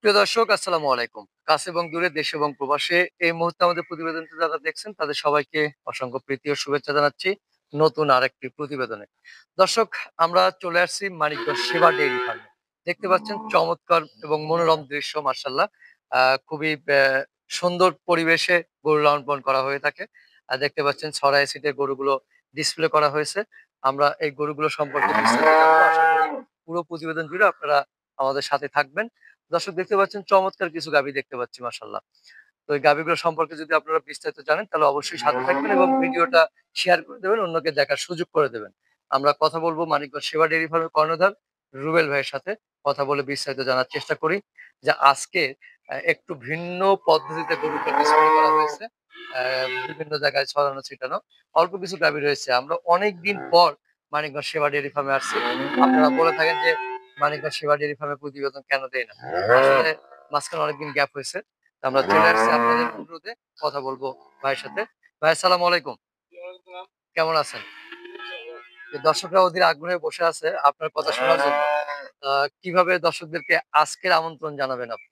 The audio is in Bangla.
প্রিয় দর্শক আসসালামু আলাইকুম। কাছে এবং দূরে দেশে এবং প্রবাসে এই মুহূর্তে আমাদের প্রতিবেদনটি যারা দেখছেন তাদের সবাইকে অসংখ্য প্রীতি ও শুভেচ্ছা জানাচ্ছি নতুন আরেকটি প্রতিবেদনে। দর্শক আমরা চলে আসছি মানিকগঞ্জ সেবা ডেইরি ফার্মে। দেখতে পাচ্ছেন চমৎকার এবং মনোরম দৃশ্য মাশাআল্লাহ। খুবই সুন্দর পরিবেশে গরু লালন-পালন করা হয়ে থাকে। দেখতে পাচ্ছেন ছড়াই ছিটে গরুগুলো ডিসপ্লে করা হয়েছে। আমরা এই গরুগুলো সম্পর্কে বিস্তারিত জানবো। আশা করি পুরো প্রতিবেদন জুড়ে আপনারা আমাদের সাথে থাকবেন। দর্শক দেখতে পাচ্ছেন চমৎকার কিছু গাভী দেখতে পাচ্ছি মাশাআল্লাহ। তো এই গাভীগুলো সম্পর্কে যদি আপনারা বিস্তারিত জানেন তাহলে অবশ্যই সাথে থাকবেন এবং ভিডিওটা শেয়ার করে দেবেন, অন্যকে দেখার সুযোগ করে দেবেন। আমরা কথা বলব মানিকগঞ্জ সেবা ডেইরি ফার্মের কর্ণধার রুবেল ভাইয়ের সাথে। কথা বলে বিস্তারিত জানার চেষ্টা করি যে আজকে একটু ভিন্ন পদ্ধতিতে গরুকে ডিসপ্লে করা হয়েছে। বিভিন্ন জায়গায় ছড়ানো ছিটানো। অল্প কিছু গাভী রয়েছে। আমরা অনেকদিন পর মানিকগঞ্জ সেবা ডেইরি ফার্মে আসছি। আপনারা বলে থাকেন যে মানিকগঞ্জ সেবা ডেইরি ফার্মে প্রতিবেদন কেন দেয় না? আসলে মাঝখানে অনেকদিন গ্যাপ হয়েছে। তো আমরা চলে আসছি আপনাদের অনুরোধে কথা বলবো ভাইয়ের সাথে। ভাই আসসালামু আলাইকুম। কেমন আছেন? যে দর্শকরা অধীর আগ্রহে বসে আছে আপনার কথা শোনার জন্য। আ কিভাবে দর্শকদেরকে আজকের আমন্ত্রণ জানাবেন আপনি?